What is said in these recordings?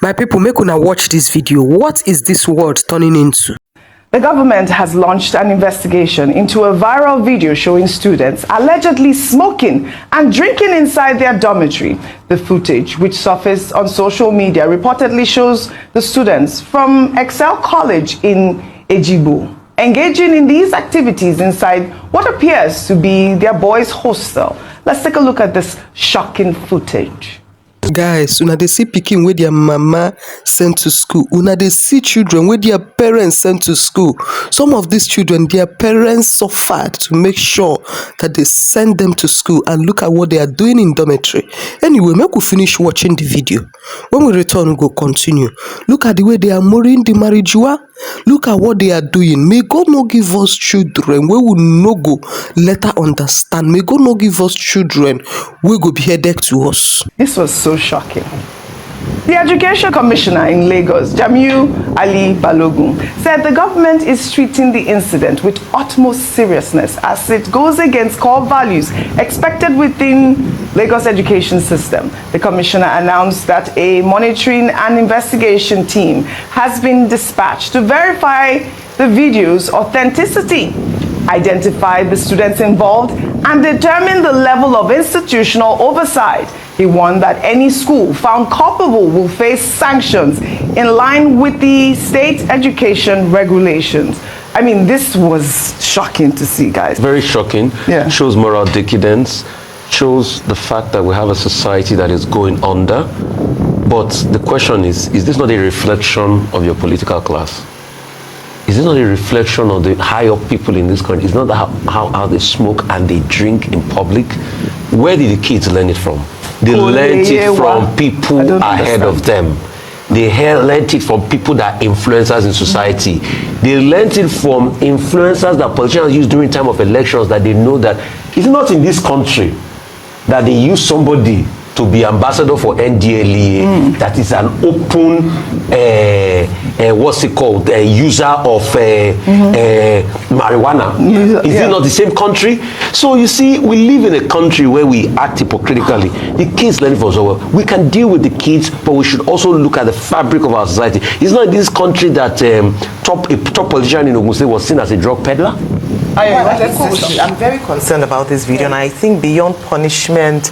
My people, make una watch this video. What is this world turning into? The government has launched an investigation into a viral video showing students allegedly smoking and drinking inside their dormitory. The footage, which surfaced on social media, reportedly shows the students from Excel College in Ejibo engaging in these activities inside what appears to be their boys' hostel. Let's take a look at this shocking footage. Guys, una dey see pikin wey their mama sent to school. Una dey see children wey their parents sent to school. Some of these children, their parents suffered to make sure that they send them to school, and look at what they are doing in dormitory. Anyway, make we finish watching the video. When we return, we go continue. Look at the way they are mooring the marijuana. Look at what they are doing. May God not give us children we will no go later understand. May God not give us children we go be headache to us. This was so shocking. The Education Commissioner in Lagos, Jamiu Ali Balogun, said the government is treating the incident with utmost seriousness as it goes against core values expected within Lagos education system. The commissioner announced that a monitoring and investigation team has been dispatched to verify the video's authenticity, identify the students involved, and determine the level of institutional oversight. He warned that any school found culpable will face sanctions in line with the state education regulations. I mean, this was shocking to see, guys. Very shocking. Yeah. Shows moral decadence, shows the fact that we have a society that is going under. But the question is this not a reflection of your political class? Is this not a reflection of the high up people in this country? It's not how they smoke and they drink in public. Where did the kids learn it from? They learned it from people ahead of them. They learned it from people that are influencers in society. They learned it from influencers that politicians use during time of elections, that they know that it's not in this country that they use somebody to be ambassador for NDLEA that is an open what's it called, user of marijuana. Is it not the same country? So you see, we live in a country where we act hypocritically. The kids learn from us. We can deal with the kids, but we should also look at the fabric of our society. It's not in this country that a top politician in Ogun State was seen as a drug peddler. I'm very concerned about this video, and I think beyond punishment,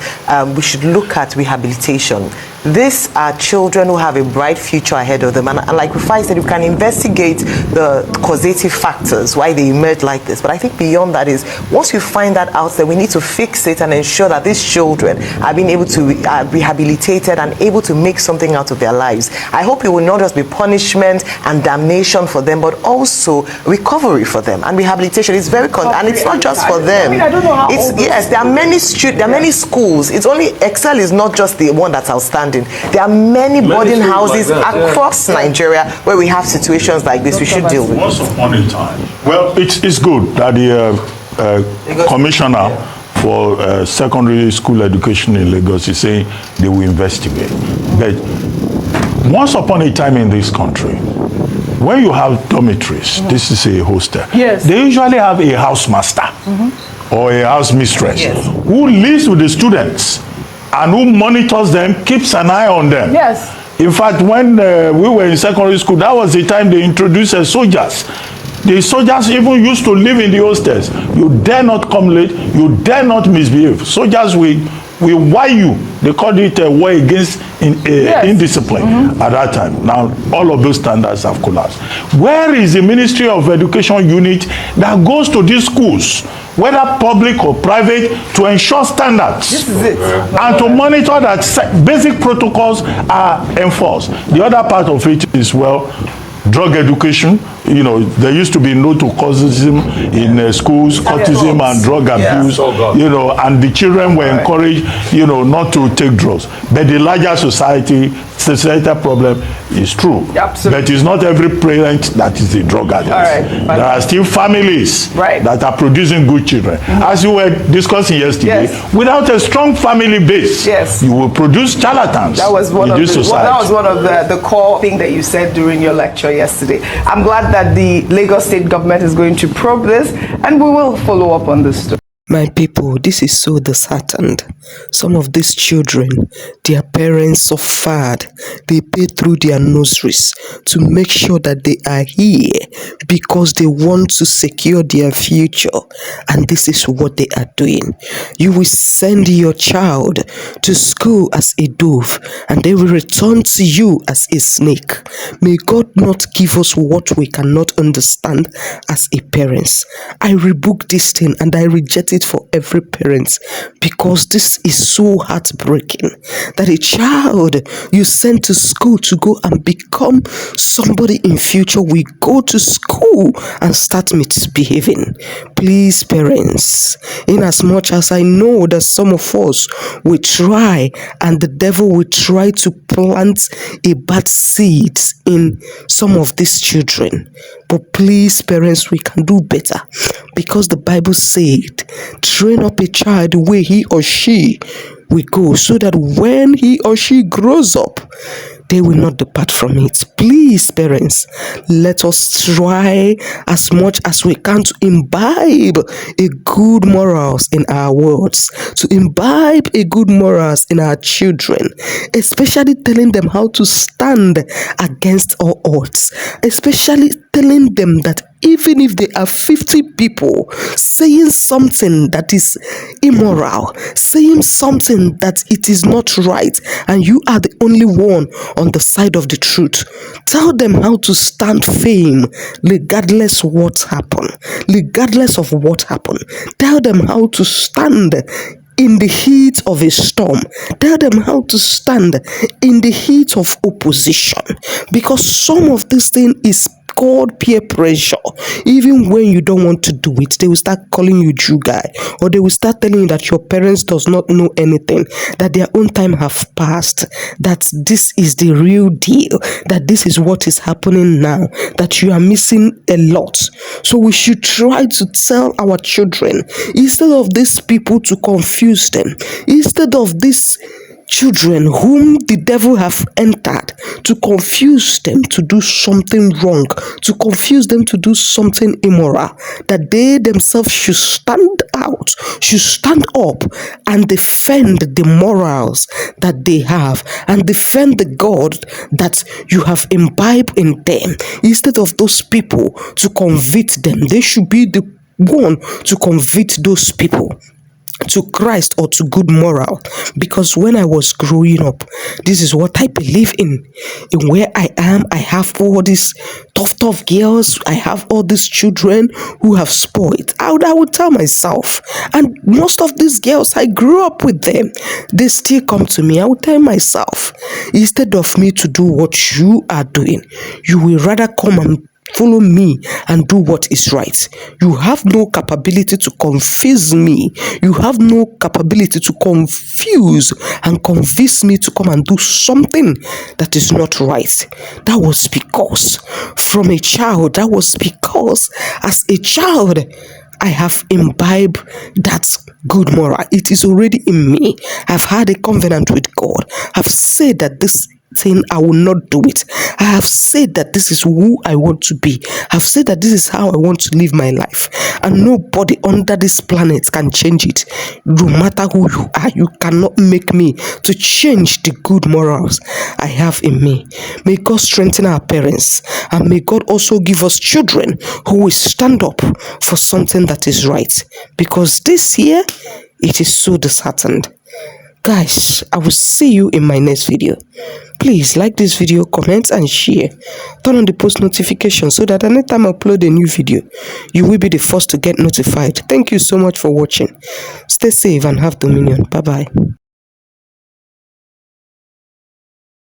we should look at rehabilitation. These are children who have a bright future ahead of them, and like Rufai said, you can investigate the causative factors why they emerge like this. But I think beyond that is, once you find that out, then we need to fix it and ensure that these children are being able to be rehabilitated and able to make something out of their lives. I hope it will not just be punishment and damnation for them, but also recovery for them and rehabilitation. It's very and it's not just for them. I don't know how yes, there are many many schools. It's only Excel is not just the one that's outstanding. There are many boarding houses across Nigeria where we have situations like this. We should deal with. Once upon a time. Well, it's good that the commissioner for secondary school education in Lagos is saying they will investigate. But once upon a time in this country, when you have dormitories, this is a hostel, they usually have a house master or a house mistress who lives with the students and who monitors them, keeps an eye on them. In fact, when we were in secondary school, that was the time they introduced soldiers. The soldiers even used to live in the hostels. You dare not come late, you dare not misbehave. Soldiers will wire you. They called it a war against indiscipline at that time. Now, all of those standards have collapsed. Where is the Ministry of Education unit that goes to these schools, whether public or private, to ensure standards? This is it. And to monitor that basic protocols are enforced. The other part of it is, well, drug education. You know, there used to be no to cautism in schools, cultism and drug abuse, you know, and the children were encouraged, you know, not to take drugs. But the larger societal problem is true. Absolutely. But it's not every parent that is a drug addict. There are still families that are producing good children. As you were discussing yesterday, without a strong family base, you will produce charlatans. That was one in of this society. that was one of the core thing that you said during your lecture yesterday. I'm glad that the Lagos State government is going to probe this, and we will follow up on this story. My people, this is so disheartened. Some of these children, their parents suffered. They paid through their nurseries to make sure that they are here because they want to secure their future. And this is what they are doing. You will send your child to school as a dove, and they will return to you as a snake. May God not give us what we cannot understand as a parents. I rebuke this thing and I reject it for every parent, because this is so heartbreaking that a child you send to school to go and become somebody in future will go to school and start misbehaving. Please, parents, in as much as I know that some of us will try and the devil will try to plant a bad seed in some of these children, but please, parents, we can do better, because the Bible said, train up a child the way he or she will go, so that when he or she grows up, they will not depart from it. Please, parents, let us try as much as we can to imbibe a good morals in our words, to imbibe a good morals in our children, especially telling them how to stand against all odds, especially telling them that even if there are 50 people saying something that is immoral, saying something that it is not right, and you are the only one on the side of the truth, tell them how to stand firm regardless what happened, regardless of what happened. Tell them how to stand in the heat of a storm. Tell them how to stand in the heat of opposition, because some of this thing is called peer pressure. Even when you don't want to do it, they will start calling you Jew guy, or they will start telling you that your parents does not know anything, that their own time have passed, that this is the real deal, that this is what is happening now, that you are missing a lot. So we should try to tell our children, instead of these people to confuse them, instead of this children whom the devil have entered to confuse them to do something wrong, to confuse them to do something immoral, that they themselves should stand out, should stand up and defend the morals that they have, and defend the God that you have imbibed in them. Instead of those people to convict them, they should be the one to convict those people to Christ or to good moral. Because when I was growing up, this is what I believe in where I am. I have all these tough girls, I have all these children who have spoiled. I would tell myself, and most of these girls, I grew up with them, they still come to me. I would tell myself, instead of me to do what you are doing, you will rather come and follow me and do what is right. You have no capability to confuse me. You have no capability to confuse and convince me to come and do something that is not right. That was because from a child, that was because as a child, I have imbibed that good moral. It is already in me. I've had a covenant with God. I've said that this thing, I will not do it. I have said that this is who I want to be. I've said that this is how I want to live my life, and nobody under this planet can change it. No matter who you are, you cannot make me to change the good morals I have in me. May God strengthen our parents, and may God also give us children who will stand up for something that is right, because this year it is so disheartened. Guys, I will see you in my next video. Please like this video, comment and share. Turn on the post notification so that anytime I upload a new video, you will be the first to get notified. Thank you so much for watching. Stay safe and have dominion. Bye bye.